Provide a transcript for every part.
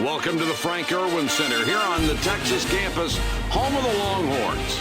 Welcome to the Frank Irwin Center here on the Texas campus, home of the Longhorns.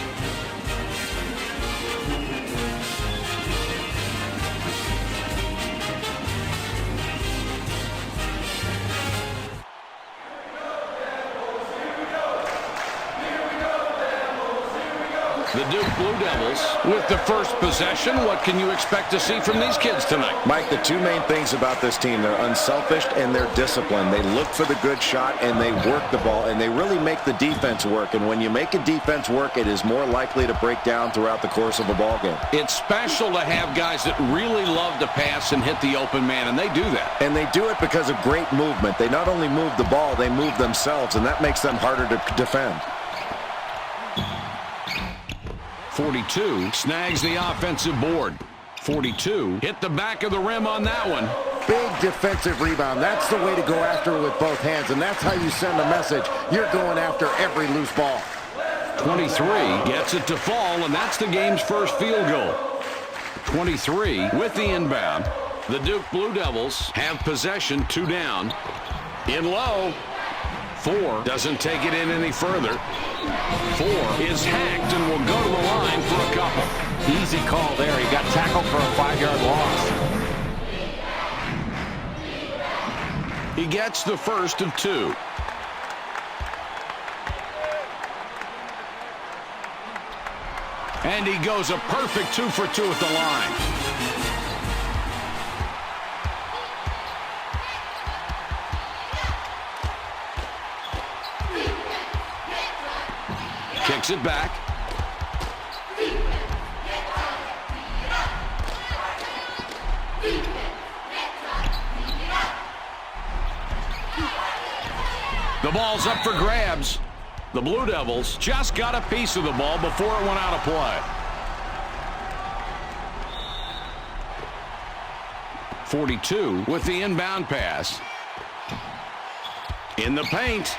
The Duke Blue Devils with the first possession. What can you expect to see from these kids tonight? Mike, the two main things about this team, they're unselfish and they're disciplined. They look for the good shot and they work the ball, and they really make the defense work. And when you make a defense work, it is more likely to break down throughout the course of a ball game. It's special to have guys that really love to pass and hit the open man, and they do that. And they do it because of great movement. They not only move the ball, they move themselves, and that makes them harder to defend. 42 snags the offensive board. 42 hit the back of the rim on that one. Big defensive rebound. That's the way to go after it with both hands, and that's how you send a message. You're going after every loose ball. 23 gets it to fall, and that's the game's first field goal. 23 with the inbound. The Duke Blue Devils have possession, 2 down. In low. 4 doesn't take it in any further. 4 is hacked and will go to the line for a couple. Easy call there. He got tackled for a 5-yard loss. He gets the first of 2. And he goes a perfect 2 for 2 at the line. Kicks it back. The ball's up for grabs. The Blue Devils just got a piece of the ball before it went out of play. 42 with the inbound pass. In the paint.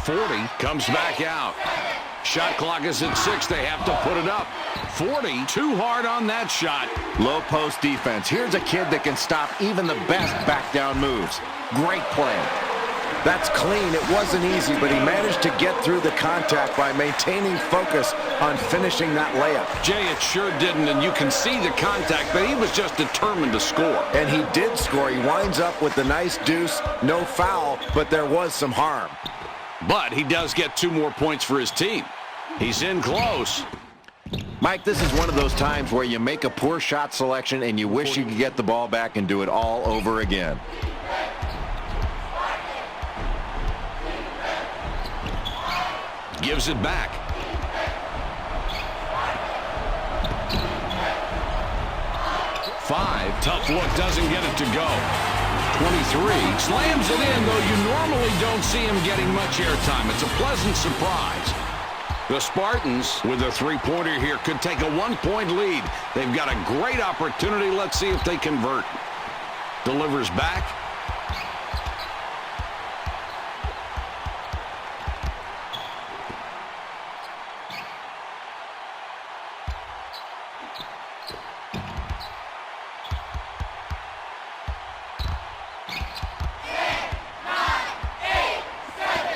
40 comes back out. Shot clock is at 6. They have to put it up. 40, too hard on that shot. Low post defense. Here's a kid that can stop even the best back down moves. Great play. That's clean. It wasn't easy, but he managed to get through the contact by maintaining focus on finishing that layup. Jay, it sure didn't, and you can see the contact, but he was just determined to score. And he did score. He winds up with the nice deuce. No foul, but there was some harm. But he does get 2 more points for his team. He's in close. Mike, this is one of those times where you make a poor shot selection and you wish you could get the ball back and do it all over again. Gives it back. Five. Tough look, doesn't get it to go. 23 slams it in, though you normally don't see him getting much airtime. It's a pleasant surprise. The Spartans, with a 3-pointer here, could take a 1-point lead. They've got a great opportunity. Let's see if they convert. Delivers back.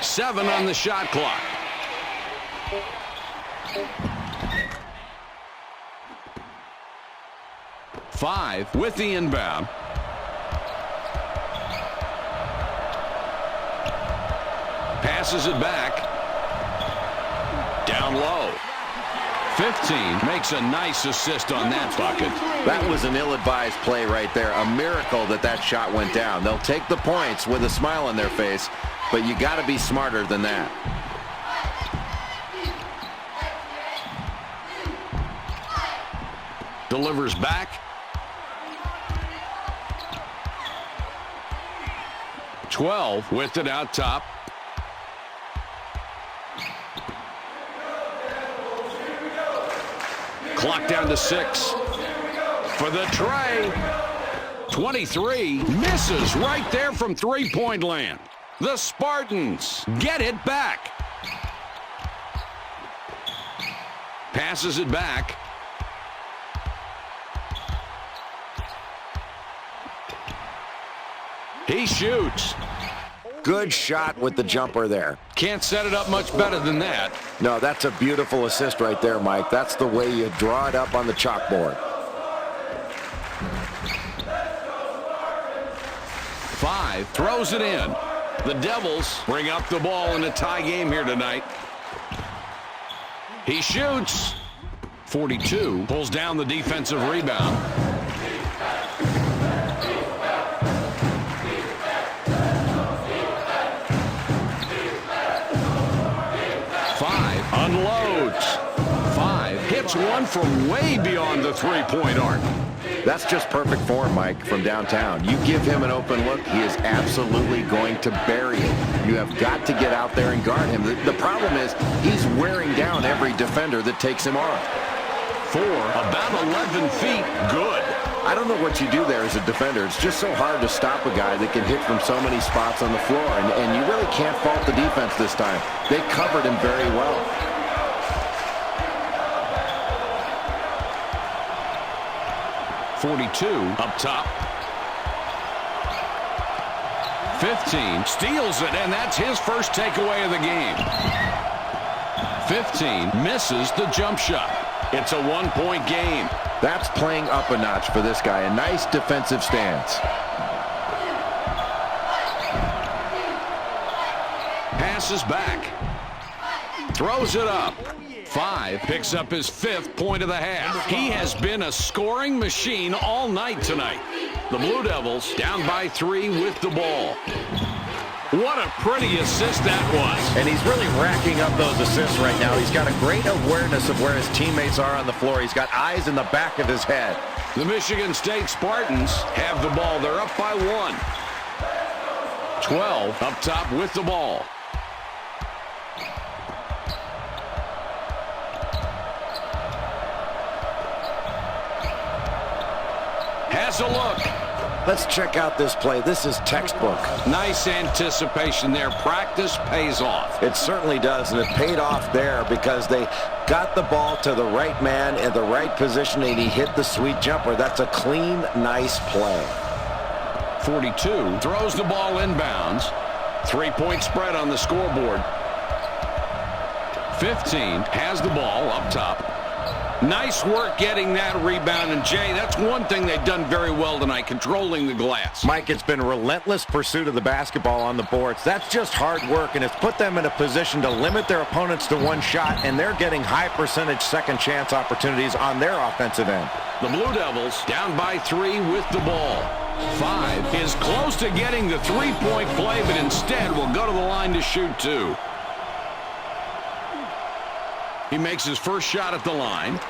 Seven on the shot clock. Five with the inbound. Passes it back. Down low. 15 makes a nice assist on that bucket. That was an ill-advised play right there. A miracle that that shot went down. They'll take the points with a smile on their face, but you got to be smarter than that. Delivers back. .12 with it out top. Clock down to 6. For the tray. 23 misses right there from three-point land. The Spartans get it back. Passes it back. He shoots. Good shot with the jumper there. Can't set it up much better than that. No, that's a beautiful assist right there, Mike. That's the way you draw it up on the chalkboard. 5, throws it in. The Devils bring up the ball in a tie game here tonight. He shoots. 42 pulls down the defensive rebound. 5 unloads. 5 hits one from way beyond the three-point arc. That's just perfect form, Mike, from downtown. You give him an open look, he is absolutely going to bury it. You have got to get out there and guard him. The problem is he's wearing down every defender that takes him on. 4, about 11 feet, good. I don't know what you do there as a defender. It's just so hard to stop a guy that can hit from so many spots on the floor, and you really can't fault the defense this time. They covered him very well. 42 up top. 15 steals it, and that's his first takeaway of the game. 15 misses the jump shot. It's a one-point game. That's playing up a notch for this guy. A nice defensive stance. Passes back. Throws it up. 5 picks up his 5th point of the half. He has been a scoring machine all night tonight. The Blue Devils down by 3 with the ball. What a pretty assist that was. And he's really racking up those assists right now. He's got a great awareness of where his teammates are on the floor. He's got eyes in the back of his head. The Michigan State Spartans have the ball. They're up by 1. 12 up top with the ball. Has a look. Let's check out this play. This is textbook. Nice anticipation there. Practice pays off. It certainly does, and it paid off there because they got the ball to the right man in the right position, and he hit the sweet jumper. That's a clean, nice play. 42 throws the ball inbounds. 3-point spread on the scoreboard. 15 has the ball up top. Nice work getting that rebound. And, Jay, that's one thing they've done very well tonight, controlling the glass. Mike, it's been relentless pursuit of the basketball on the boards. That's just hard work, and it's put them in a position to limit their opponents to one shot, and they're getting high percentage second chance opportunities on their offensive end. The Blue Devils down by 3 with the ball. 5 is close to getting the three-point play, but instead will go to the line to shoot 2. He makes his first shot at the line.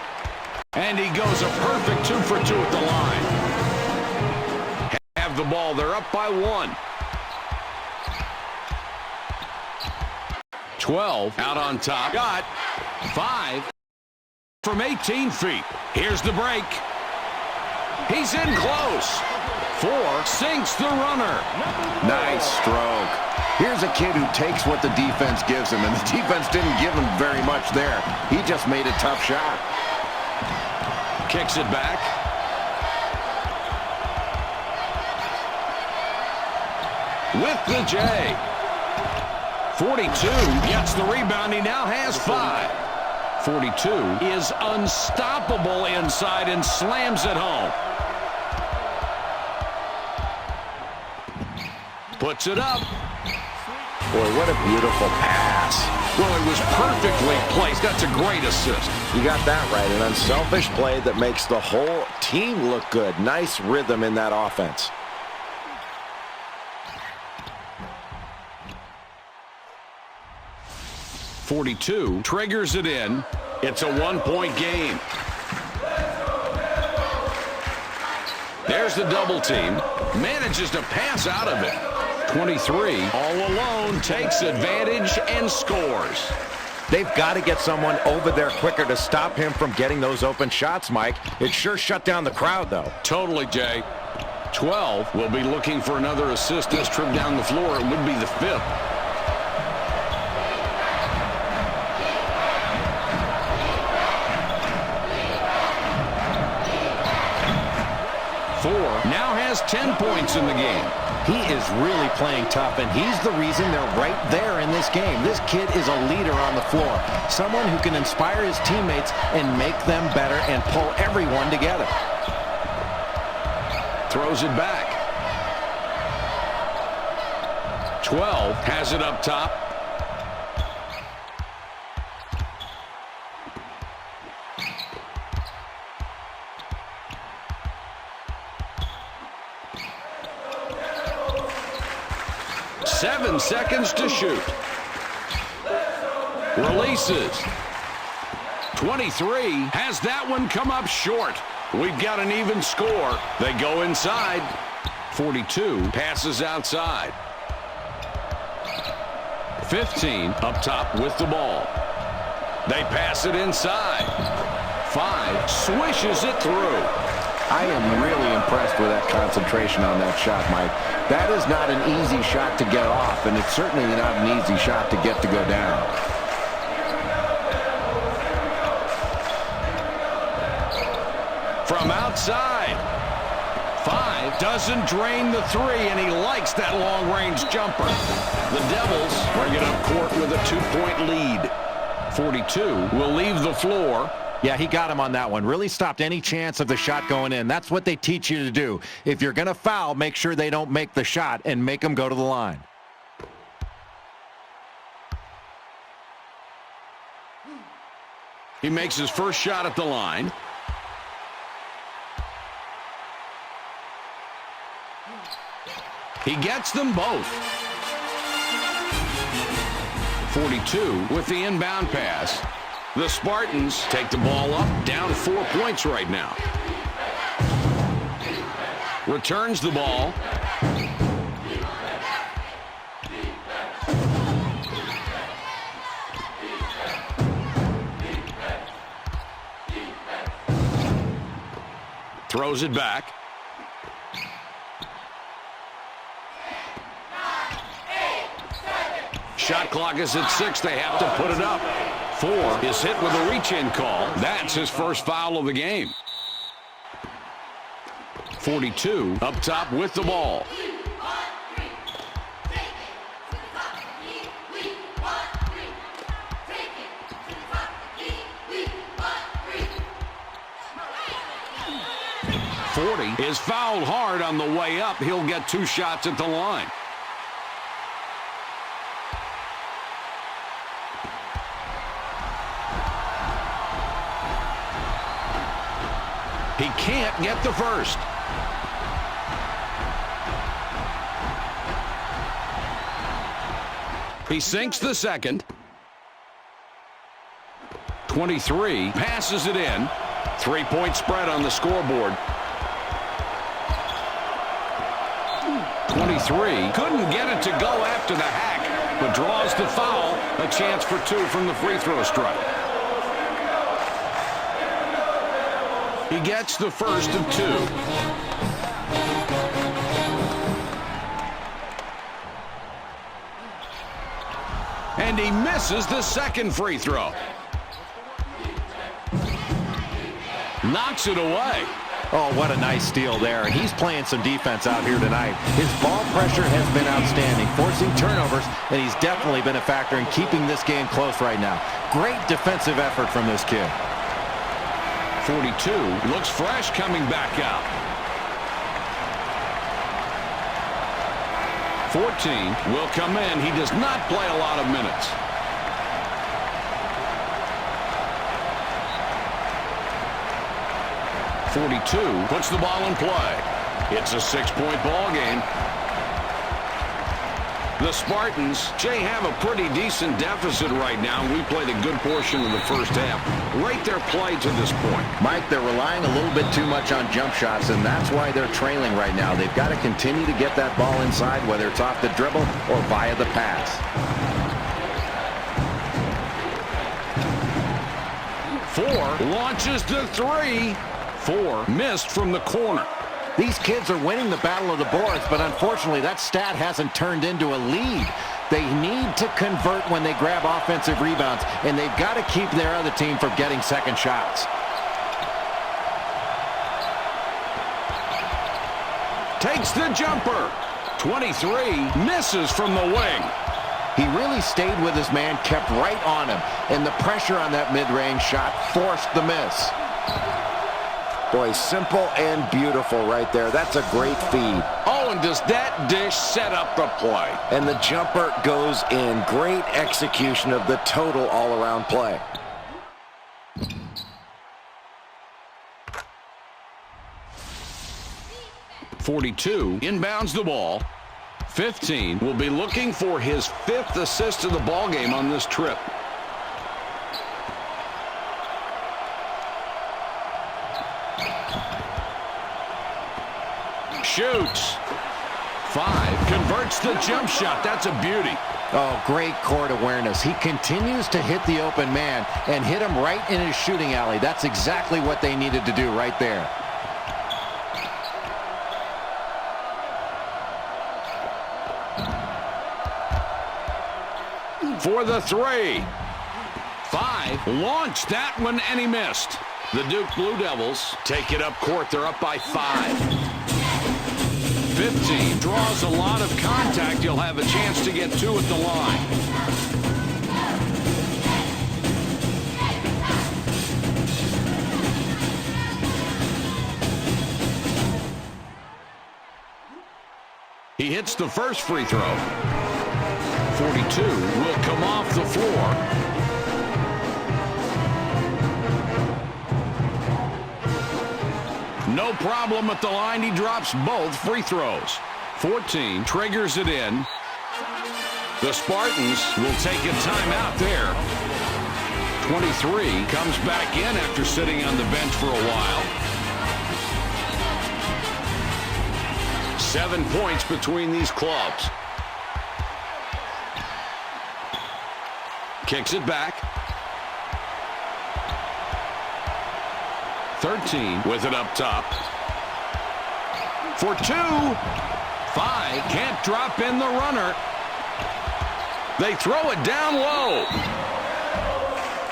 And he goes a perfect 2 for 2 at the line. Have the ball. They're up by 1. 12 out on top. Got 5 from 18 feet. Here's the break. He's in close. 4 sinks the runner. Nice stroke. Here's a kid who takes what the defense gives him, and the defense didn't give him very much there. He just made a tough shot. Kicks it back. With the J. 42 gets the rebound. He now has 5. 42 is unstoppable inside and slams it home. Puts it up. Boy, what a beautiful pass. Well, it was perfectly placed. That's a great assist. You got that right. An unselfish play that makes the whole team look good. Nice rhythm in that offense. .42 triggers it in. It's a one-point game. There's the double team. Manages to pass out of it. 23 all alone takes advantage and scores. They've got to get someone over there quicker to stop him from getting those open shots, Mike. It sure shut down the crowd, though. Totally, Jay. 12 will be looking for another assist this trip down the floor. It would be the 5th. Now has 10 points in the game. He is really playing tough, and he's the reason they're right there in this game. This kid is a leader on the floor, someone who can inspire his teammates and make them better and pull everyone together. Throws it back. 12 has it up top. Seven seconds to shoot. Releases. 23 has that one come up short. We've got an even score. They go inside. 42 passes outside. 15 up top with the ball. They pass it inside. 5 swishes it through. I am really impressed with that concentration on that shot, Mike. That is not an easy shot to get off, and it's certainly not an easy shot to get to go down. From outside. 5 doesn't drain the 3, and he likes that long-range jumper. The Devils bring it up court with a 2-point lead. 42 will leave the floor. Yeah, he got him on that one. Really stopped any chance of the shot going in. That's what they teach you to do. If you're going to foul, make sure they don't make the shot and make them go to the line. He makes his first shot at the line. He gets them both. 42 with the inbound pass. The Spartans take the ball up, down 4 points right now. Returns the ball. Throws it back. Shot clock is at 6. They have to put it up. 4 is hit with a reach-in call. That's his first foul of the game. 42 up top with the ball. Is fouled hard on the way up. He'll get 2 shots at the line. He can't get the first. He sinks the second. 23 passes it in. 3-point spread on the scoreboard. 23 couldn't get it to go after the hack, but draws the foul. A chance for 2 from the free throw stripe. He gets the first of 2. And he misses the second free throw. Knocks it away. Oh, what a nice steal there. He's playing some defense out here tonight. His ball pressure has been outstanding, forcing turnovers, and he's definitely been a factor in keeping this game close right now. Great defensive effort from this kid. 42 looks fresh coming back out. 14 will come in. He does not play a lot of minutes. .42 puts the ball in play. It's a 6-point ball game. The Spartans, Jay, have a pretty decent deficit right now. We played a good portion of the first half. Rate their play to this point. Mike, they're relying a little bit too much on jump shots, and that's why they're trailing right now. They've got to continue to get that ball inside, whether it's off the dribble or via the pass. 4 launches the 3. 4 missed from the corner. These kids are winning the battle of the boards, but unfortunately that stat hasn't turned into a lead. They need to convert when they grab offensive rebounds, and they've got to keep their other team from getting second shots. Takes the jumper. 23 misses from the wing. He really stayed with his man, kept right on him, and the pressure on that mid-range shot forced the miss. Boy, simple and beautiful right there. That's a great feed. Oh, and does that dish set up the play? And the jumper goes in. Great execution of the total all-around play. .42 inbounds the ball. 15 will be looking for his 5th assist of the ballgame on this trip. Shoots. 5 converts the jump shot. That's a beauty. Oh, great court awareness. He continues to hit the open man and hit him right in his shooting alley. That's exactly what they needed to do right there. For the 3. 5 launched that one, and he missed. The Duke Blue Devils take it up court. They're up by 5. 15 draws a lot of contact. You'll have a chance to get 2 at the line. He hits the first free throw. 42 will come off the floor. No problem at the line. He drops both free throws. 14 triggers it in. The Spartans will take a timeout there. 23 comes back in after sitting on the bench for a while. 7 points between these clubs. Kicks it back. 13 with it up top. For 2. 5 can't drop in the runner. They throw it down low.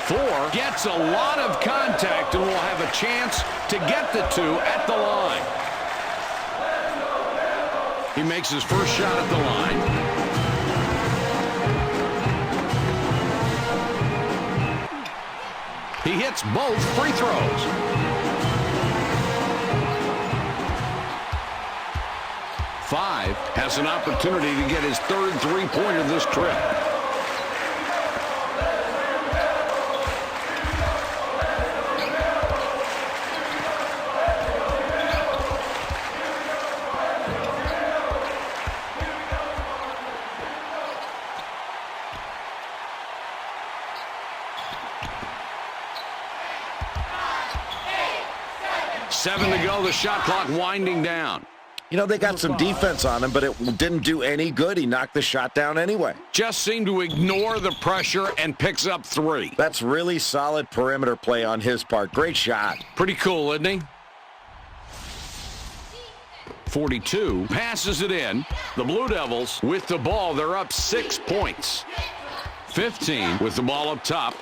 4 gets a lot of contact and will have a chance to get the 2 at the line. He makes his first shot at the line. He hits both free throws. Five has an opportunity to get his 3rd three-pointer this trip. Seven to go, the shot clock winding down. You know, they got some defense on him, but it didn't do any good. He knocked the shot down anyway. Just seemed to ignore the pressure and picks up 3. That's really solid perimeter play on his part. Great shot. Pretty cool, isn't he? 42 passes it in. The Blue Devils with the ball. They're up 6 points. 15 with the ball up top.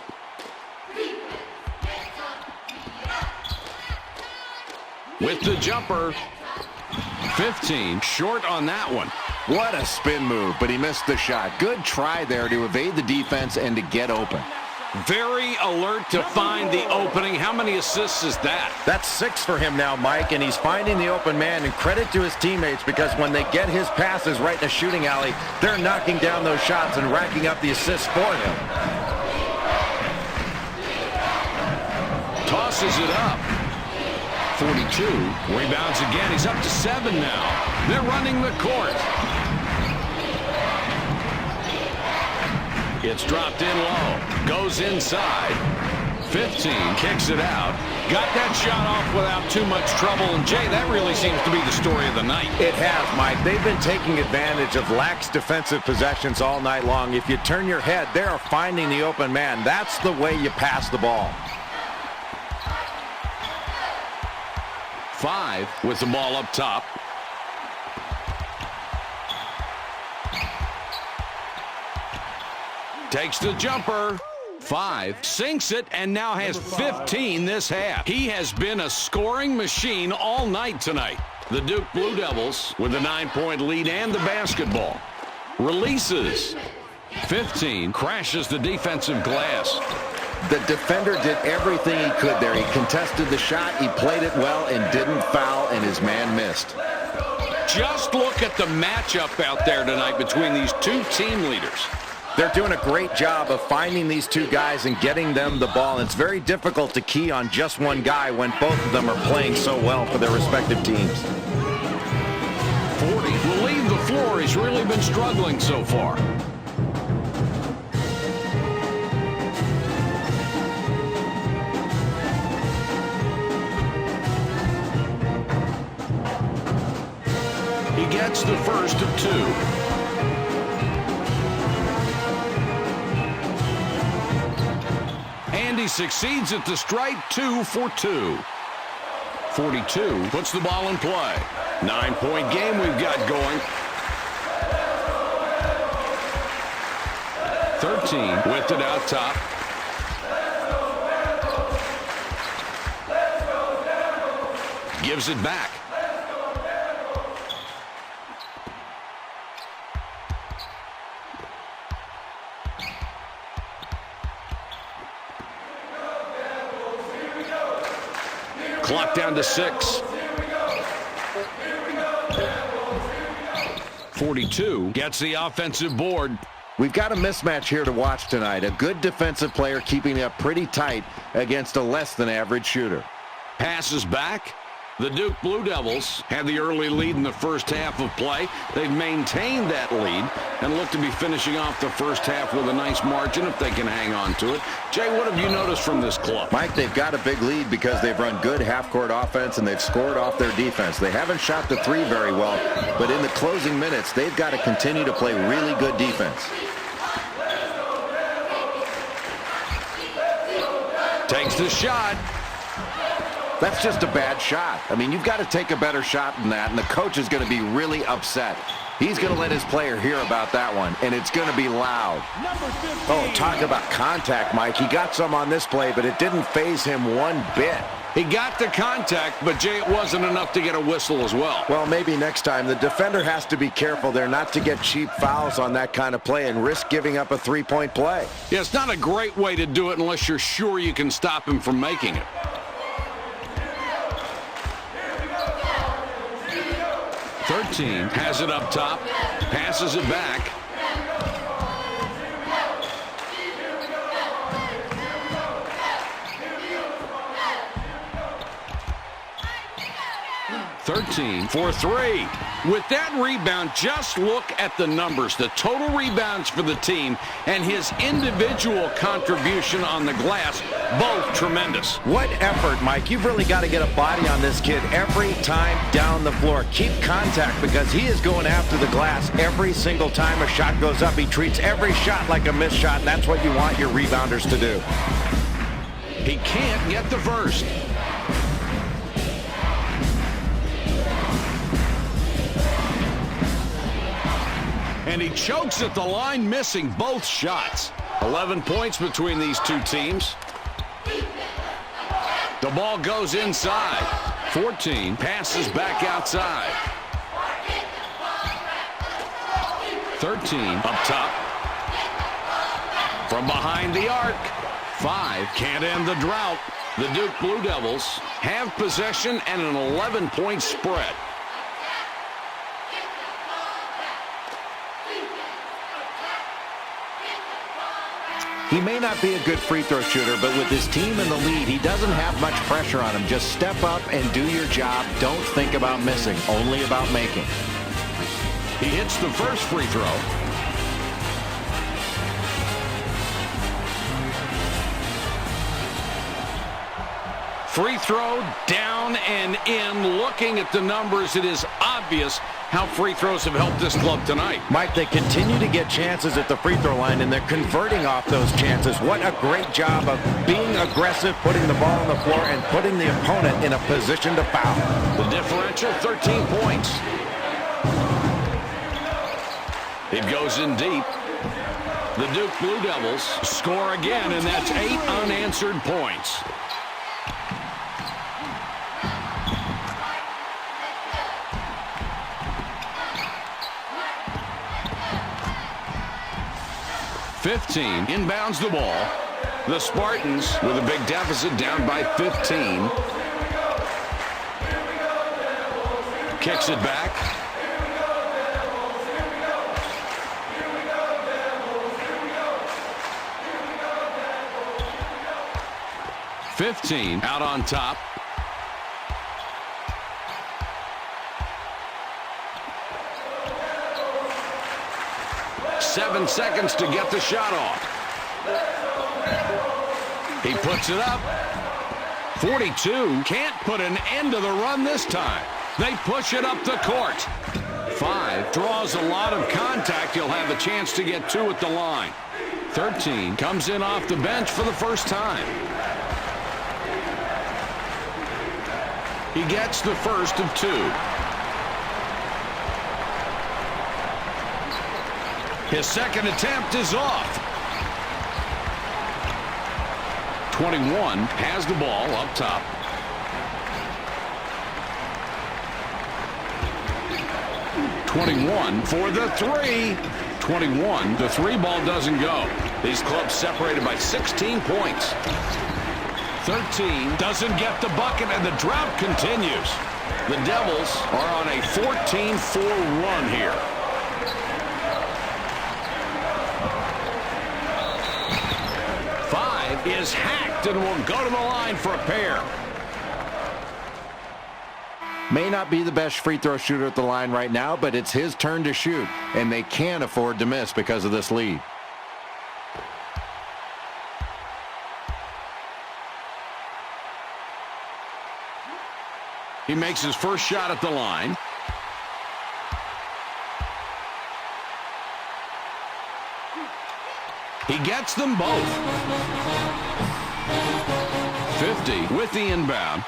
With the jumper. 15 short on that one. What a spin move, but he missed the shot. Good try there to evade the defense and to get open. Very alert to find the opening. How many assists is that? That's 6 for him now, Mike, and he's finding the open man. And credit to his teammates, because when they get his passes right in the shooting alley, they're knocking down those shots and racking up the assists for him. Tosses it up. 42 rebounds again. He's up to 7 now. They're running the court. It's dropped in low. Goes inside. 15 kicks it out. Got that shot off without too much trouble. And, Jay, that really seems to be the story of the night. It has, Mike. They've been taking advantage of lax defensive possessions all night long. If you turn your head, they are finding the open man. That's the way you pass the ball. 5 with the ball up top. Takes the jumper. 5 sinks it and now has 15 this half. He has been a scoring machine all night tonight. The Duke Blue Devils with a 9-point lead and the basketball. Releases. 15. Crashes the defensive glass. The defender did everything he could there. He contested the shot, he played it well, and didn't foul, and his man missed. Just look at the matchup out there tonight between these two team leaders. They're doing a great job of finding these two guys and getting them the ball. It's very difficult to key on just one guy when both of them are playing so well for their respective teams. 40 will leave the floor. He's really been struggling so far. He gets the first of two. And he succeeds at the strike. 2 for 2. 42 puts the ball in play. 9-point game we've got going. 13 with it out top. Gives it back. Clock down to 6. 42 gets the offensive board. We've got a mismatch here to watch tonight. A good defensive player keeping it up pretty tight against a less than average shooter. Passes back. The Duke Blue Devils had the early lead in the first half of play. They've maintained that lead and look to be finishing off the first half with a nice margin if they can hang on to it. Jay, what have you noticed from this club? Mike, they've got a big lead because they've run good half-court offense and they've scored off their defense. They haven't shot the three very well, but in the closing minutes, they've got to continue to play really good defense. Takes the shot. That's just a bad shot. I mean, you've got to take a better shot than that, and the coach is going to be really upset. He's going to let his player hear about that one, and it's going to be loud. Oh, talk about contact, Mike. He got some on this play, but it didn't faze him one bit. He got the contact, but, Jay, it wasn't enough to get a whistle as well. Well, maybe next time. The defender has to be careful there not to get cheap fouls on that kind of play and risk giving up a three-point play. Yeah, it's not a great way to do it unless you're sure you can stop him from making it. 13 has it up top, passes it back. .13 for 3. With that rebound, just look at the numbers. The total rebounds for the team and his individual contribution on the glass, both tremendous. What effort, Mike. You've really got to get a body on this kid every time down the floor. Keep contact because he is going after the glass every single time a shot goes up. He treats every shot like a missed shot, and that's what you want your rebounders to do. He can't get the first. And he chokes at the line, missing both shots. 11 points between these two teams. The ball goes inside. 14 passes back outside. 13 up top. From behind the arc. 5 can't end the drought. The Duke Blue Devils have possession and an 11-point spread. He may not be a good free throw shooter, but with his team in the lead, he doesn't have much pressure on him. Just step up and do your job. Don't think about missing, only about making. He hits the first free throw. Free throw down and in. Looking at the numbers, it is obvious how free throws have helped this club tonight. Mike, they continue to get chances at the free throw line, and they're converting off those chances. What a great job of being aggressive, putting the ball on the floor, and putting the opponent in a position to foul. The differential, 13 points. It goes in deep. The Duke Blue Devils score again, and that's 8 unanswered points. 15 inbounds the ball. The Spartans with a big deficit, down by 15. Kicks it back. $15 out on top. Seven seconds to get the shot off. He puts it up. 42 can't put an end to the run this time. They push it up the court. 5 draws a lot of contact. He'll have a chance to get 2 at the line. 13 comes in off the bench for the first time. He gets the first of 2. His second attempt is off. 21 has the ball up top. $21 for the 3. 21, the 3 ball doesn't go. These clubs separated by 16 points. 13 doesn't get the bucket, and the drought continues. The Devils are on a 14-4 run here. Is hacked and will go to the line for a pair. May not be the best free throw shooter at the line right now, but it's his turn to shoot, and they can't afford to miss because of this lead. He makes his first shot at the line. He gets them both. 50 with the inbound.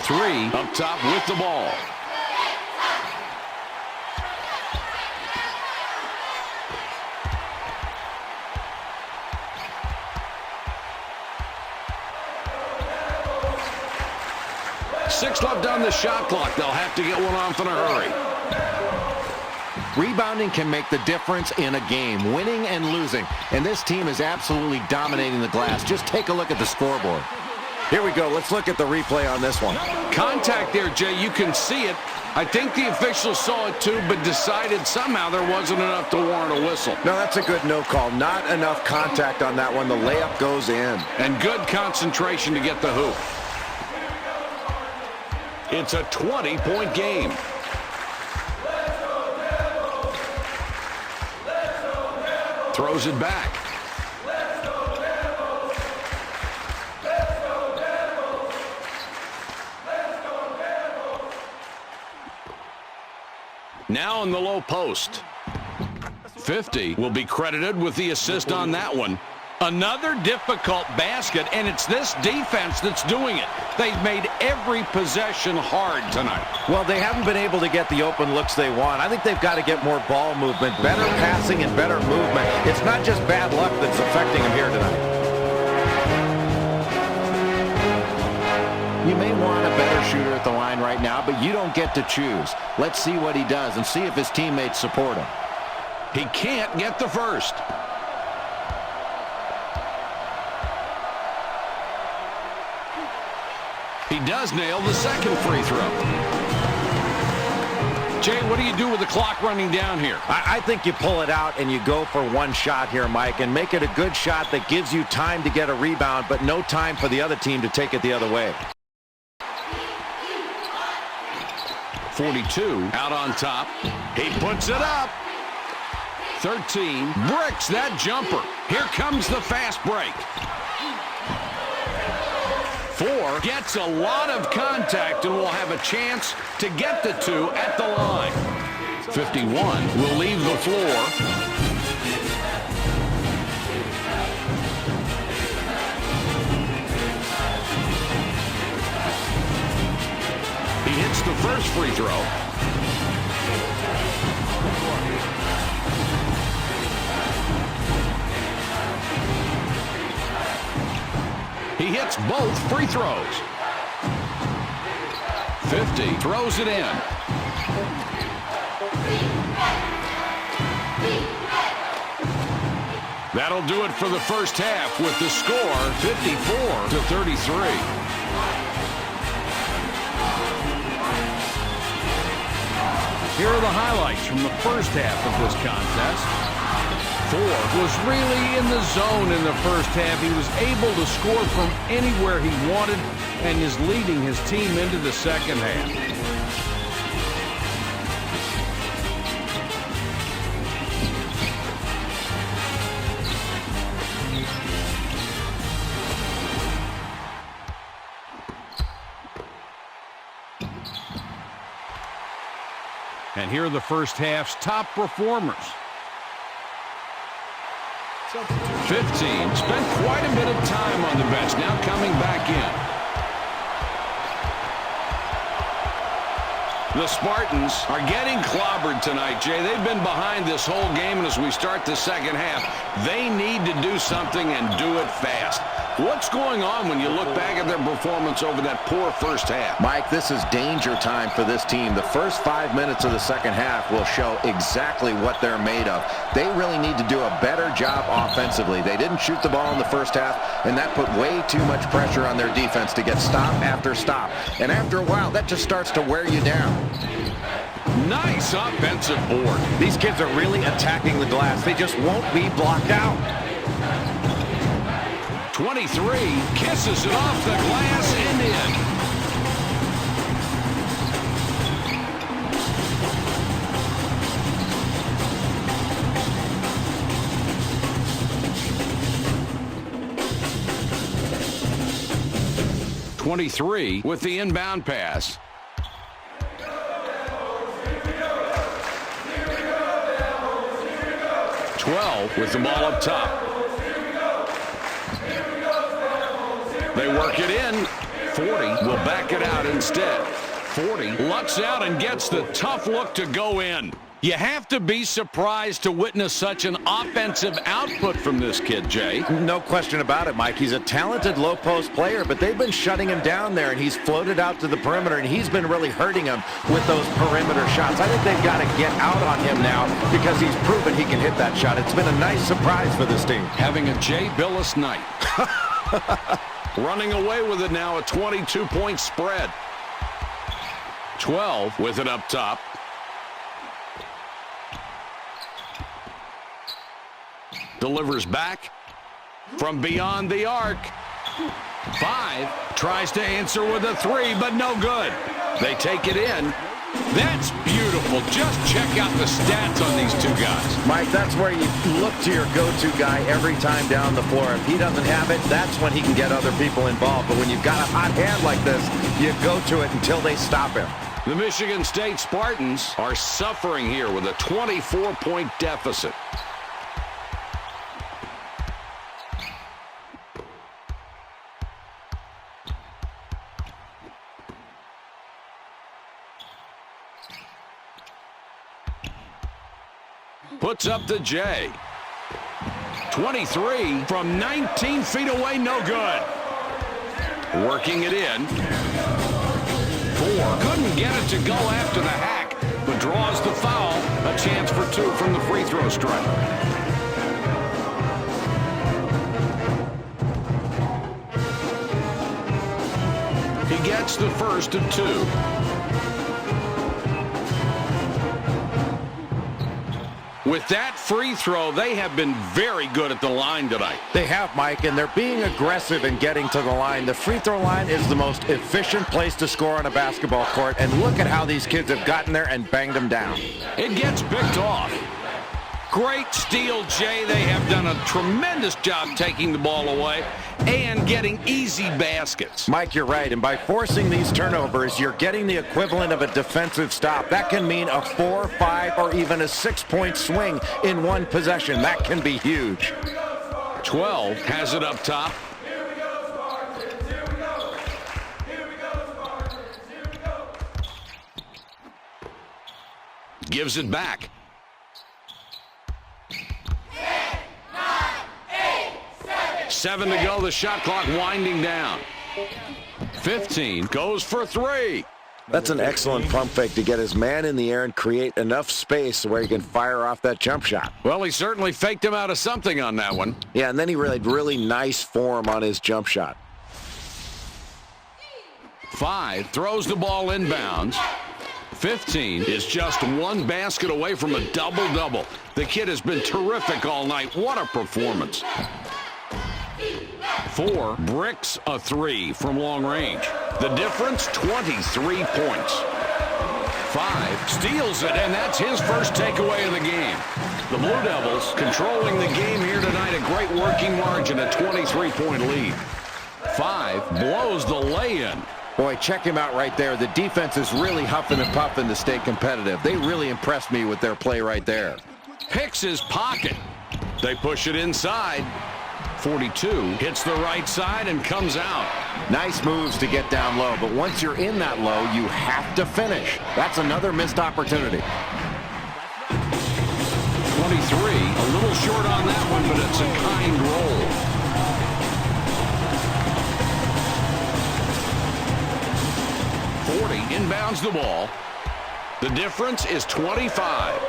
Three up top with the ball. Six left on the shot clock. They'll have to get one off in a hurry. Rebounding can make the difference in a game, winning and losing. And this team is absolutely dominating the glass. Just take a look at the scoreboard. Here we go. Let's look at the replay on this one. Contact there, Jay. You can see it. I think the officials saw it too, but decided somehow there wasn't enough to warrant a whistle. No, that's a good no call. Not enough contact on that one. The layup goes in. And good concentration to get the hoop. It's a 20-point game. Throws it back. Now in the low post. 50 will be credited with the assist on that one. Another difficult basket, and it's this defense that's doing it. They've made every possession hard tonight. Well, they haven't been able to get the open looks they want. I think they've got to get more ball movement, better passing and better movement. It's not just bad luck that's affecting them here tonight. You may want a better shooter at the line right now, but you don't get to choose. Let's see what he does and see if his teammates support him. He can't get the first. He does nail the second free throw. Jay, what do you do with the clock running down here? I think you pull it out and you go for one shot here, Mike, and make it a good shot that gives you time to get a rebound, but no time for the other team to take it the other way. 42 out on top. He puts it up. 13 bricks that jumper. Here comes the fast break. 4 gets a lot of contact and will have a chance to get the 2 at the line. 51 will leave the floor. He hits the first free throw. He hits both free throws. 50, throws it in. That'll do it for the first half with the score 54-33. Here are the highlights from the first half of this contest. Ford was really in the zone in the first half. He was able to score from anywhere he wanted and is leading his team into the second half. And here are the first half's top performers. 15, spent quite a bit of time on the bench, now coming back in. The Spartans are getting clobbered tonight, Jay. They've been behind this whole game, and as we start the second half, they need to do something and do it fast. What's going on when you look back at their performance over that poor first half? Mike, this is danger time for this team. The first 5 minutes of the second half will show exactly what they're made of. They really need to do a better job offensively. They didn't shoot the ball in the first half, and that put way too much pressure on their defense to get stop after stop. And after a while, that just starts to wear you down. Nice offensive board. These kids are really attacking the glass. They just won't be blocked out. 23, kisses it off the glass and in. 23 with the inbound pass. 12 with the ball up top. They work it in. 40 will back it out instead. 40 lucks out and gets the tough look to go in. You have to be surprised to witness such an offensive output from this kid, Jay. No question about it, Mike. He's a talented low-post player, but they've been shutting him down there, and he's floated out to the perimeter, and he's been really hurting them with those perimeter shots. I think they've got to get out on him now because he's proven he can hit that shot. It's been a nice surprise for this team. Having a Jay Billis night. Running away with it now, a 22-point spread. 12 with it up top. Delivers back from beyond the arc. 5 tries to answer with a 3, but no good. They take it in. That's beautiful. Just check out the stats on these two guys. Mike, that's where you look to your go-to guy every time down the floor. If he doesn't have it, that's when he can get other people involved. But when you've got a hot hand like this, you go to it until they stop him. The Michigan State Spartans are suffering here with a 24-point deficit. Puts up the J. 23 from 19 feet away, no good. Working it in. 4 couldn't get it to go after the hack, but draws the foul. A chance for 2 from the free throw stripe. He gets the first of 2. With that free throw, they have been very good at the line tonight. They have, Mike, and they're being aggressive in getting to the line. The free throw line is the most efficient place to score on a basketball court, and look at how these kids have gotten there and banged them down. It gets picked off. Great steal, Jay. They have done a tremendous job taking the ball away and getting easy baskets. Mike, you're right, and by forcing these turnovers, you're getting the equivalent of a defensive stop. That can mean a 4, 5, or even a 6-point swing in one possession. That can be huge. 12 has it up top. Gives it back. 6 7 to go, the shot clock winding down. 15 goes for 3. That's an excellent pump fake to get his man in the air and create enough space where he can fire off that jump shot. Well, he certainly faked him out of something on that one. Yeah, and then he really nice form on his jump shot. 5 throws the ball inbounds. 15 is just one basket away from a double-double. The kid has been terrific all night. What a performance. 4 bricks a 3 from long range. The difference, 23 points. 5 steals it, and that's his first takeaway of the game. The Blue Devils controlling the game here tonight, a great working margin, a 23-point lead. 5 blows the lay-in. Boy, check him out right there. The defense is really huffing and puffing to stay competitive. They really impressed me with their play right there. Picks his pocket. They push it inside. 42 hits the right side and comes out. Nice moves to get down low, but once you're in that low, you have to finish. That's another missed opportunity. 23, a little short on that one, but it's a kind roll. 40 inbounds the ball. The difference is 25.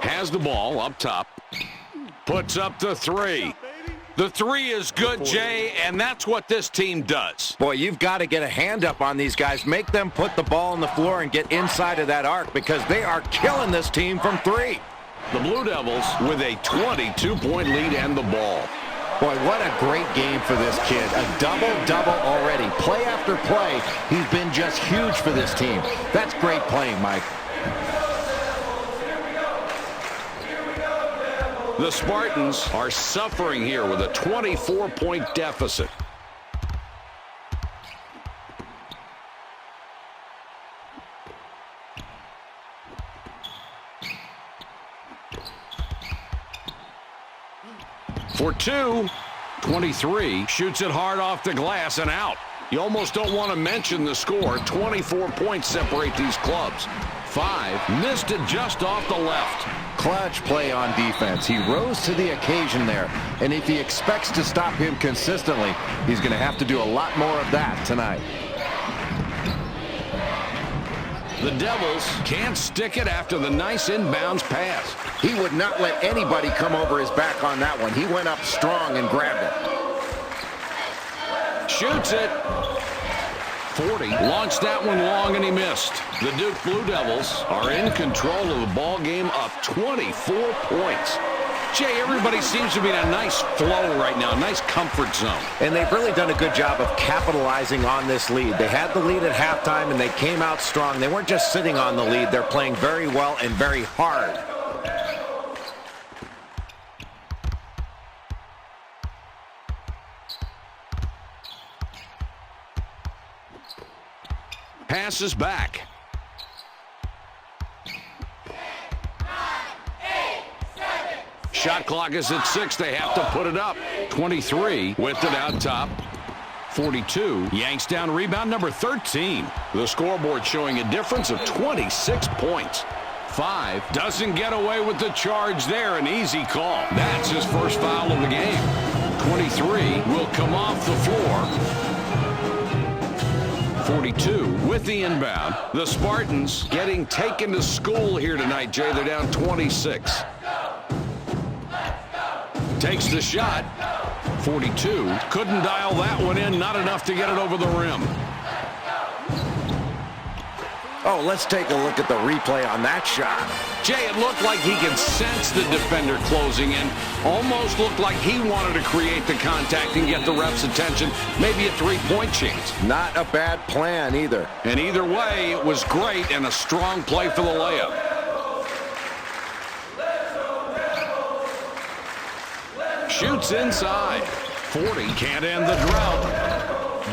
Has the ball up top. Puts up the 3. The 3 is good, Jay, and that's what this team does. Boy, you've got to get a hand up on these guys. Make them put the ball on the floor and get inside of that arc because they are killing this team from 3. The Blue Devils with a 22-point lead and the ball. Boy, what a great game for this kid. A double-double already. Play after play, he's been just huge for this team. That's great playing, Mike. The Spartans are suffering here with a 24-point deficit. For 2, 23 shoots it hard off the glass and out. You almost don't want to mention the score. 24 points separate these clubs. 5 missed it just off the left. Clutch play on defense. He rose to the occasion there. And if he expects to stop him consistently, he's going to have to do a lot more of that tonight. The Devils can't stick it after the nice inbounds pass. He would not let anybody come over his back on that one. He went up strong and grabbed it. Shoots it. 40. Launched that one long and he missed. The Duke Blue Devils are in control of the ball game, up 24 points. Jay, everybody seems to be in a nice flow right now, a nice comfort zone. And they've really done a good job of capitalizing on this lead. They had the lead at halftime and they came out strong. They weren't just sitting on the lead. They're playing very well and very hard. Passes back. 9, 8, 7. Shot clock is at 6. They have to put it up. 23 with it out top. 42 yanks down rebound number 13. The scoreboard showing a difference of 26 points. 5 doesn't get away with the charge there. An easy call. That's his first foul of the game. 23 will come off the floor. 42 with the inbound. The Spartans getting taken to school here tonight, Jay. They're down 26. Takes the shot. 42. Couldn't dial that one in. Not enough to get it over the rim. Oh, let's take a look at the replay on that shot. Jay, it looked like he could sense the defender closing in. Almost looked like he wanted to create the contact and get the ref's attention. Maybe a three-point chance. Not a bad plan either. And either way, it was great and a strong play for the layup. Shoots inside. 40 can't end the drought.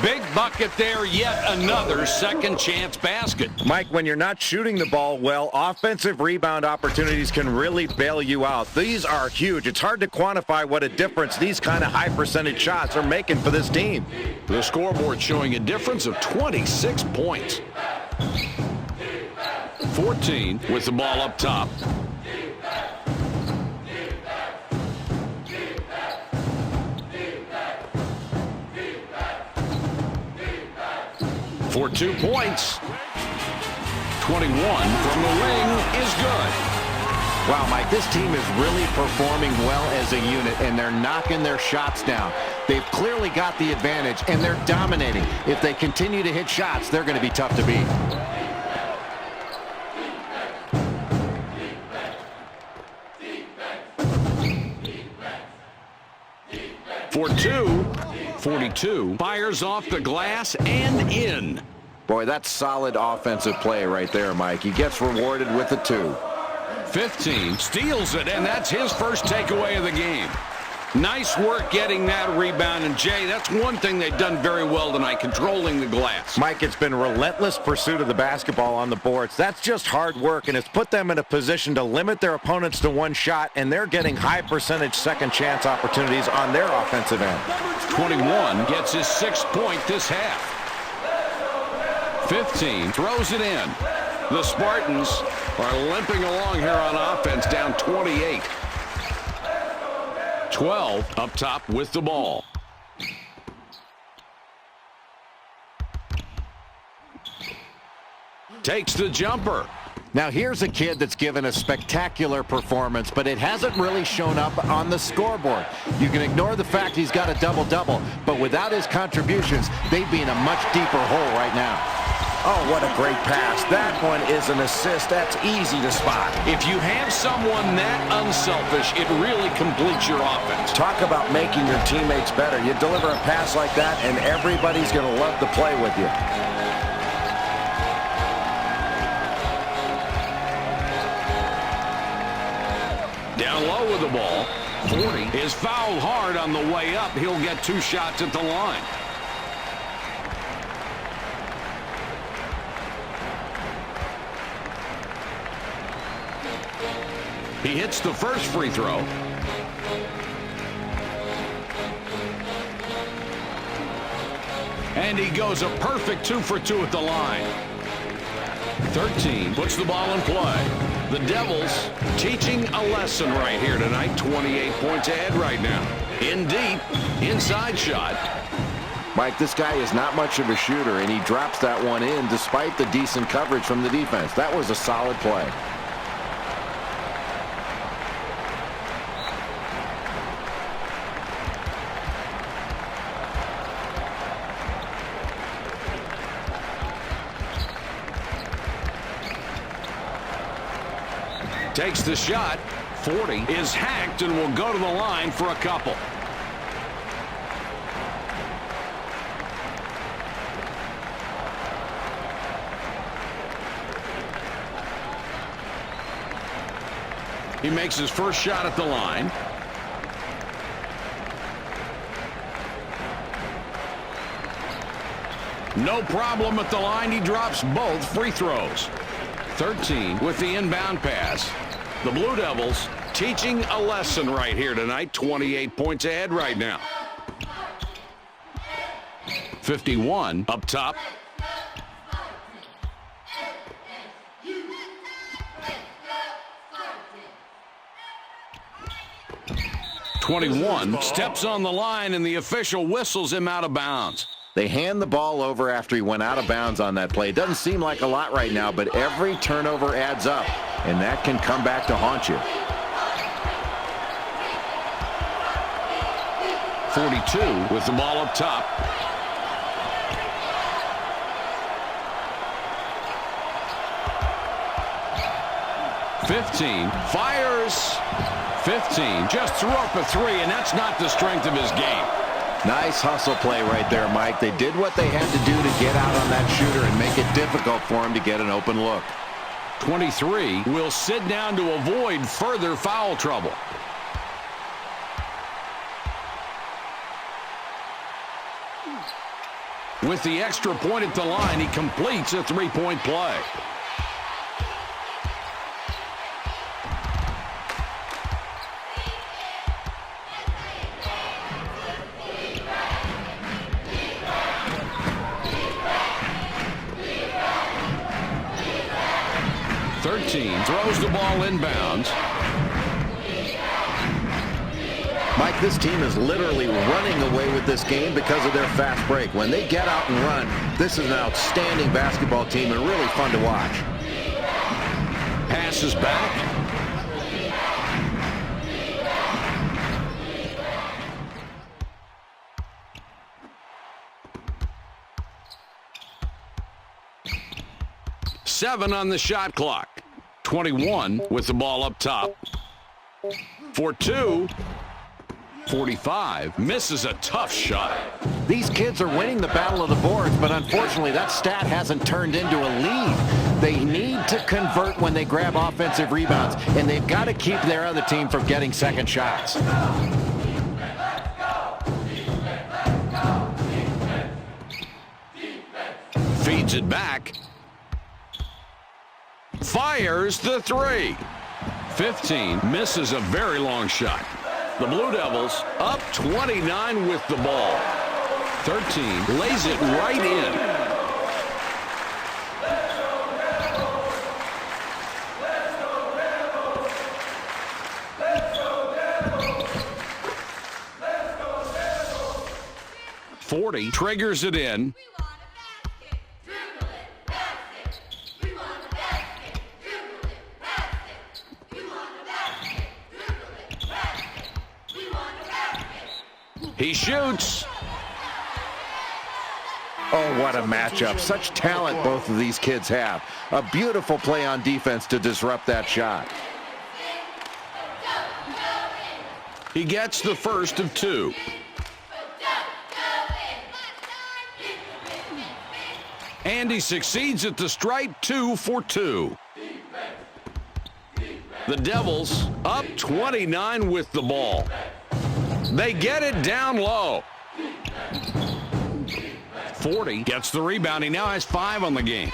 Big bucket there, yet another second chance basket. Mike, when you're not shooting the ball well, offensive rebound opportunities can really bail you out. These are huge. It's hard to quantify what a difference these kind of high percentage shots are making for this team. The scoreboard showing a difference of 26 points. 14 with the ball up top. For 2 points. 21 from the wing is good. Wow, Mike, this team is really performing well as a unit, and they're knocking their shots down. They've clearly got the advantage, and they're dominating. If they continue to hit shots, they're going to be tough to beat. For 2, 42, fires off the glass and in. Boy, that's solid offensive play right there, Mike. He gets rewarded with a 2. 15, steals it, and that's his first takeaway of the game. Nice work getting that rebound, and Jay, that's one thing they've done very well tonight, controlling the glass. Mike, it's been relentless pursuit of the basketball on the boards. That's just hard work, and it's put them in a position to limit their opponents to one shot, and they're getting high percentage second chance opportunities on their offensive end. 21 gets his 6th point this half. 15 throws it in. The Spartans are limping along here on offense, down 28. 12 up top with the ball. Takes the jumper. Now here's a kid that's given a spectacular performance, but it hasn't really shown up on the scoreboard. You can ignore the fact he's got a double-double, but without his contributions, they'd be in a much deeper hole right now. Oh, what a great pass. That one is an assist. That's easy to spot. If you have someone that unselfish, it really completes your offense. Talk about making your teammates better. You deliver a pass like that, and everybody's going to love to play with you. Down low with the ball. 40 is fouled hard on the way up. He'll get 2 shots at the line. He hits the first free throw. And he goes a perfect 2 for 2 at the line. 13 puts the ball in play. The Devils teaching a lesson right here tonight. 28 points ahead right now. In deep, inside shot. Mike, this guy is not much of a shooter, and he drops that one in despite the decent coverage from the defense. That was a solid play. Takes the shot. 40 is hacked and will go to the line for a couple. He makes his first shot at the line. No problem at the line. He drops both free throws. 13 with the inbound pass. The Blue Devils teaching a lesson right here tonight. 28 points ahead right now. 51 up top. .21 steps on the line, and the official whistles him out of bounds. They hand the ball over after he went out of bounds on that play. Doesn't seem like a lot right now, but every turnover adds up, and that can come back to haunt you. 42 with the ball up top. .15 fires. 15 just threw up a 3, and that's not the strength of his game. Nice hustle play right there, Mike. They did what they had to do to get out on that shooter and make it difficult for him to get an open look. 23 will sit down to avoid further foul trouble. With the extra point at the line, he completes a three-point play. Throws the ball inbounds. Mike, this team is literally running away with this game because of their fast break. When they get out and run, this is an outstanding basketball team and really fun to watch. Passes back. Seven on the shot clock. 21 with the ball up top. For two. 45. Misses a tough shot. These kids are winning the battle of the boards, but unfortunately that stat hasn't turned into a lead. They need to convert when they grab offensive rebounds, and they've got to keep their other team from getting second shots. Feeds it back. Fires the three. 15. Misses a very long shot. The Blue Devils up 29 with the ball. 13 lays it right in. .40 triggers it in. He shoots. Oh, what a matchup. Such talent both of these kids have. A beautiful play on defense to disrupt that shot. He gets the first of two. And he succeeds at the strike. 2 for 2. The Devils up 29 with the ball. They get it down low. 40 gets the rebound. He now has 5 on the game.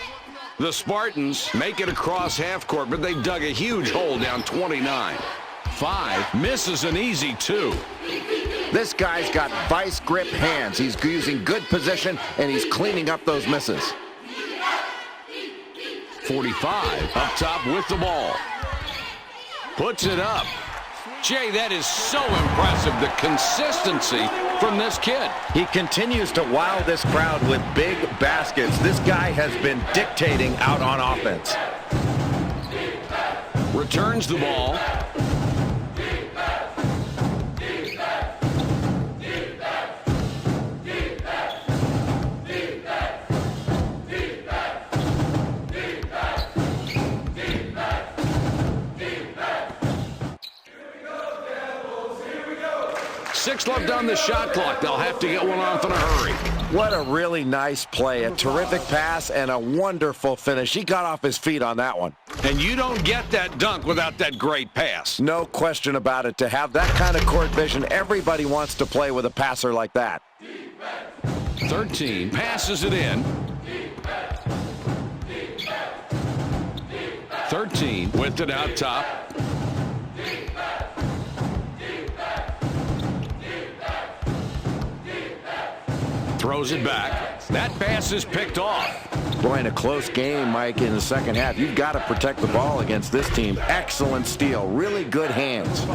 The Spartans make it across half court, but they've dug a huge hole down 29. 5 misses an easy 2. This guy's got vice grip hands. He's using good position, and he's cleaning up those misses. 45 up top with the ball. Puts it up. Jay, that is so impressive, the consistency from this kid. He continues to wow this crowd with big baskets. This guy has been dictating out on offense. Returns the ball. Six left on the shot clock. They'll have to get one off in a hurry. What a really nice play. A terrific pass and a wonderful finish. He got off his feet on that one. And you don't get that dunk without that great pass. No question about it. To have that kind of court vision, everybody wants to play with a passer like that. 13 passes it in. 13 with it out top. Throws it back. That pass is picked off. Boy, in a close game, Mike, in the second half, you've got to protect the ball against this team. Excellent steal. Really good hands.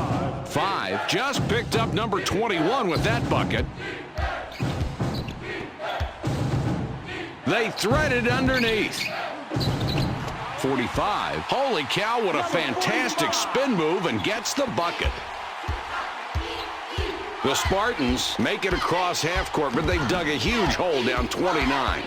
5 just picked up number 21 with that bucket. They thread it underneath. 45. Holy cow, what a fantastic spin move, and gets the bucket. The Spartans make it across half court, but they've dug a huge hole down 29.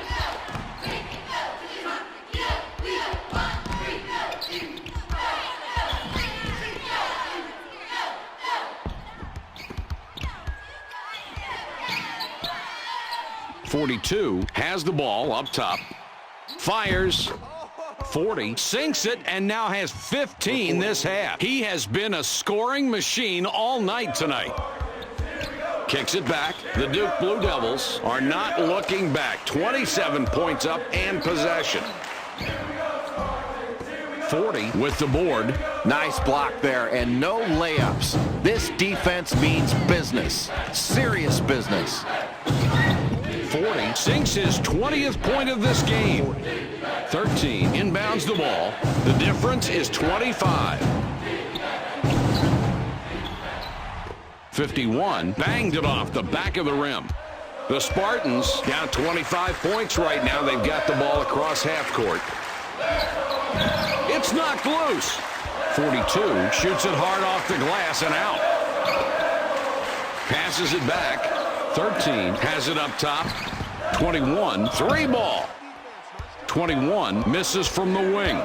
.42 has the ball up top. Fires. 40 sinks it and now has 15 this half. He has been a scoring machine all night tonight. Kicks it back. The Duke Blue Devils are not looking back. 27 points up and possession. 40 with the board. Nice block there and no layups. This defense means business. Serious business. 40 sinks his 20th point of this game. 13 inbounds the ball. The difference is 25. 51 banged it off the back of the rim. The Spartans down 25 points right now. They've got the ball across half court. It's knocked loose. 42 shoots it hard off the glass and out. Passes it back. 13 has it up top. 21 three ball. 21 misses from the wing.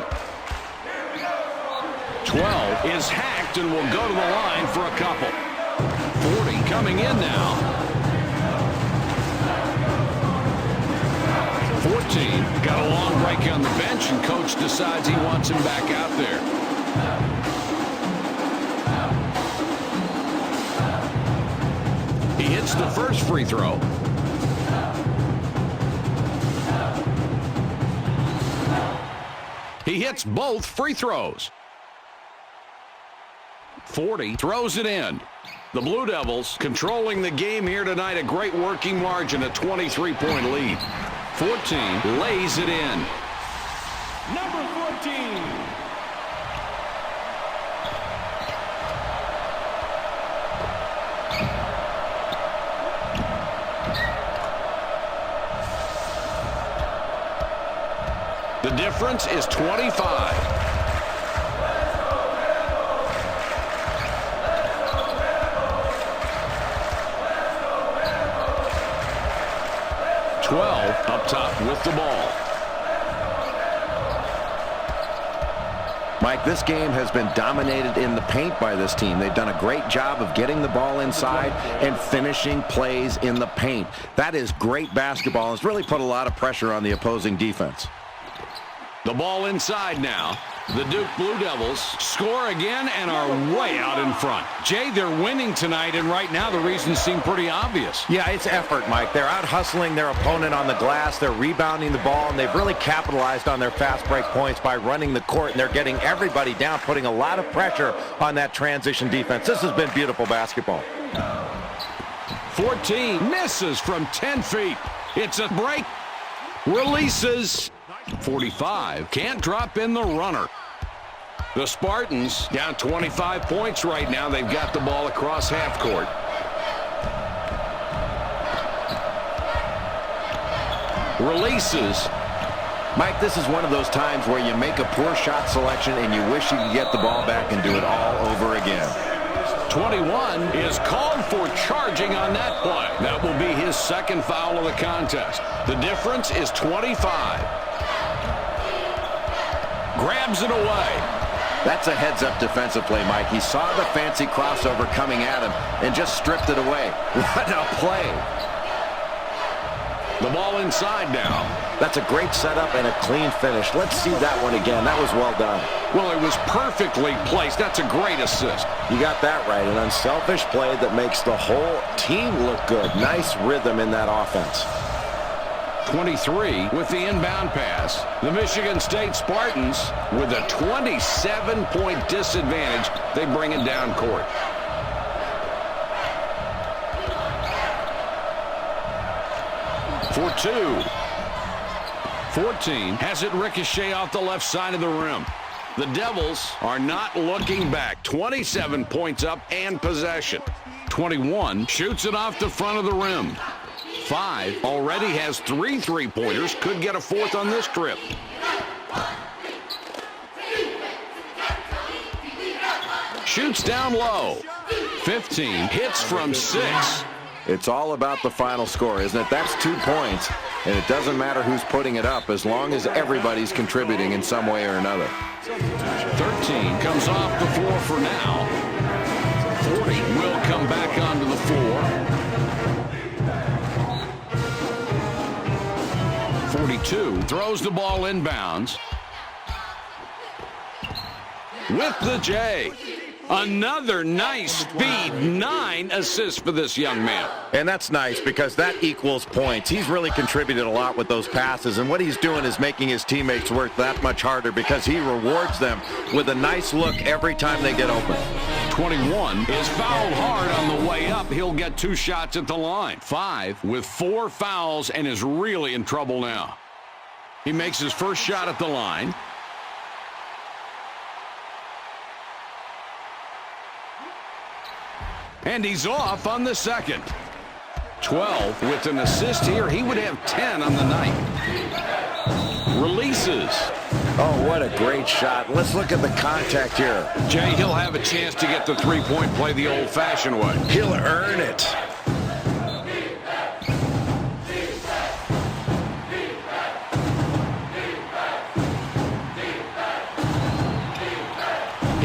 12 is hacked and will go to the line for a couple. 40 coming in now. 14 got a long break on the bench, and coach decides he wants him back out there. He hits the first free throw. He hits both free throws. 40 throws it in. The Blue Devils controlling the game here tonight. A great working margin, a 23-point lead. 14 lays it in. Number 14. The difference is 25. 12 up top with the ball. Mike, this game has been dominated in the paint by this team. They've done a great job of getting the ball inside and finishing plays in the paint. That is great basketball. It's really put a lot of pressure on the opposing defense. The ball inside now. The Duke Blue Devils score again and are way out in front. Jay, they're winning tonight, and right now the reasons seem pretty obvious. Yeah, it's effort, Mike. They're out hustling their opponent on the glass. They're rebounding the ball, and they've really capitalized on their fast break points by running the court, and they're getting everybody down, putting a lot of pressure on that transition defense. This has been beautiful basketball. 14 misses from 10 feet. It's a break. Releases. 45 can't drop in the runner. The Spartans down 25 points right now. They've got the ball across half court. Releases. Mike, this is one of those times where you make a poor shot selection and you wish you could get the ball back and do it all over again. 21 is called for charging on that play. That will be his second foul of the contest. The difference is 25. Grabs it away. That's a heads-up defensive play, Mike. He saw the fancy crossover coming at him and just stripped it away. What a play. The ball inside now. That's a great setup and a clean finish. Let's see that one again. That was well done. Well, it was perfectly placed. That's a great assist. You got that right. An unselfish play that makes the whole team look good. Nice rhythm in that offense. 23 with the inbound pass. The Michigan State Spartans with a 27-point disadvantage. They bring it down court. For two. 14 has it ricochet off the left side of the rim. The Devils are not looking back. 27 points up and possession. 21 shoots it off the front of the rim. 5 already has 3 three-pointers. Could get a fourth on this trip. Shoots down low. 15 hits from 6. It's all about the final score, isn't it? That's 2 points, and it doesn't matter who's putting it up as long as everybody's contributing in some way or another. 13 comes off the floor for now. 40 will come back onto the floor. 42 throws the ball inbounds. With the J. Another nice speed, 9 assists for this young man. And that's nice because that equals points. He's really contributed a lot with those passes, and what he's doing is making his teammates work that much harder because he rewards them with a nice look every time they get open. 21 is fouled hard on the way up. He'll get 2 shots at the line. 5 with 4 fouls and is really in trouble now. He makes his first shot at the line. And he's off on the second. 12 with an assist here. He would have 10 on the night. Releases. Oh, what a great shot. Let's look at the contact here. Jay, he'll have a chance to get the three-point play the old-fashioned way. He'll earn it.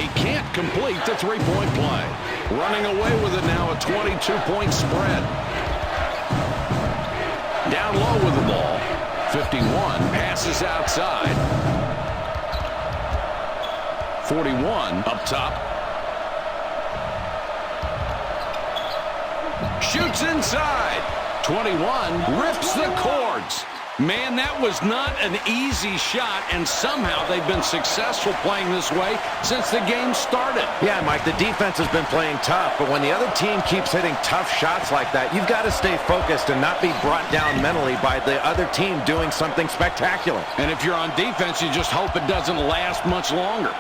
He can't complete the three-point play. Running away with it now, a 22-point spread. Down low with the ball. 51 passes outside. 41 up top. Shoots inside. 21 rips the cords. Man, that was not an easy shot, and somehow they've been successful playing this way since the game started. Yeah, Mike, the defense has been playing tough, but when the other team keeps hitting tough shots like that, you've got to stay focused and not be brought down mentally by the other team doing something spectacular. And if you're on defense, you just hope it doesn't last much longer.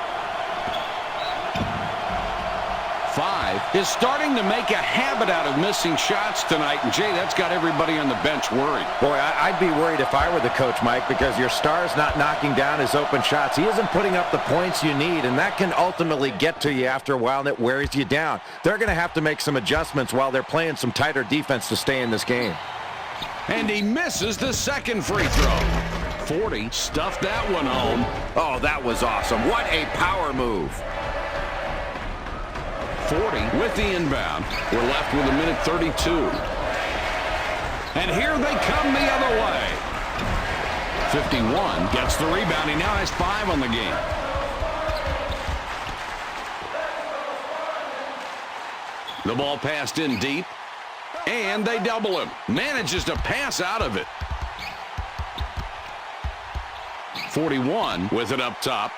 5 is starting to make a habit out of missing shots tonight. And, Jay, that's got everybody on the bench worried. Boy, I'd be worried if I were the coach, Mike, because your star's not knocking down his open shots. He isn't putting up the points you need, and that can ultimately get to you after a while, and it wears you down. They're going to have to make some adjustments while they're playing some tighter defense to stay in this game. And he misses the second free throw. 40 stuffed that one home. Oh, that was awesome. What a power move. 40 with the inbound. We're left with a minute 32. And here they come the other way. 51 gets the rebound. He now has 5 on the game. The ball passed in deep. And they double him. Manages to pass out of it. 41 with it up top.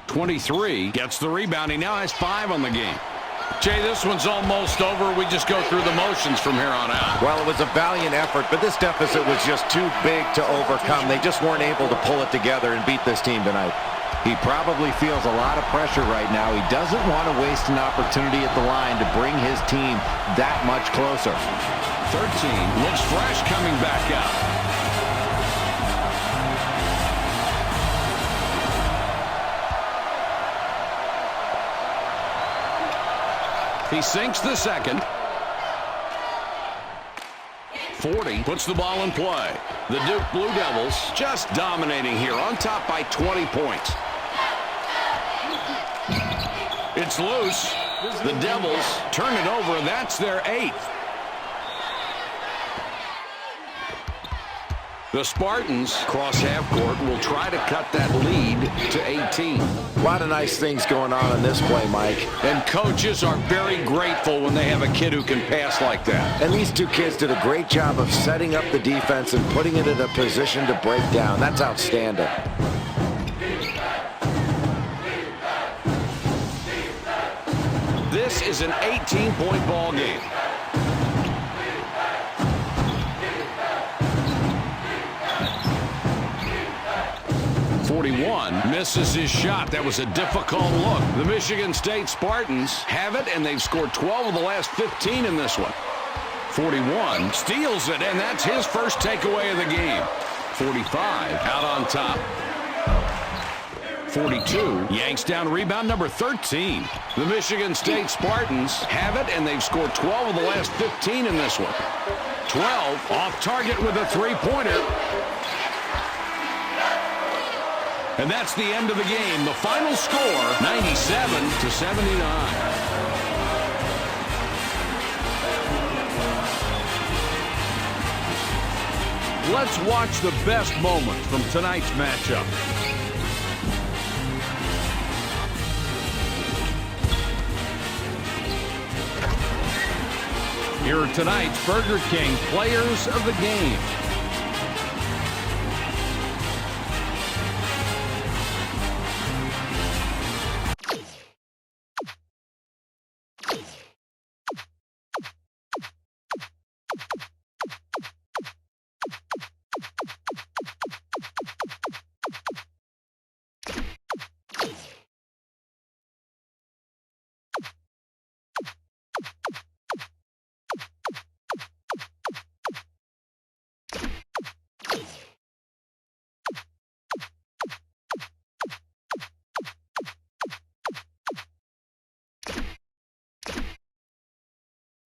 23 gets the rebound. He now has 5 on the game. Jay, this one's almost over. We just go through the motions from here on out. Well, it was a valiant effort, but this deficit was just too big to overcome. They just weren't able to pull it together and beat this team tonight. He probably feels a lot of pressure right now. He doesn't want to waste an opportunity at the line to bring his team that much closer. 13 looks fresh coming back out. He sinks the second. 40 puts the ball in play. The Duke Blue Devils just dominating here, on top by 20 points. It's loose. The Devils turn it over. That's their 8th. The Spartans cross half court, will try to cut that lead to 18. A lot of nice things going on in this play, Mike. And coaches are very grateful when they have a kid who can pass like that. And these two kids did a great job of setting up the defense and putting it in a position to break down. That's outstanding. This is an 18-point ball game. Misses his shot. That was a difficult look. The Michigan State Spartans have it, and they've scored 12 of the last 15 in this one. 41 steals it, and that's his first takeaway of the game. 45 out on top. 42 yanks down rebound number 13. The Michigan State Spartans have it, and they've scored 12 of the last 15 in this one. 12 off target with a three-pointer. And that's the end of the game. The final score, 97-79. Let's watch the best moments from tonight's matchup. Here are tonight's Burger King players of the game.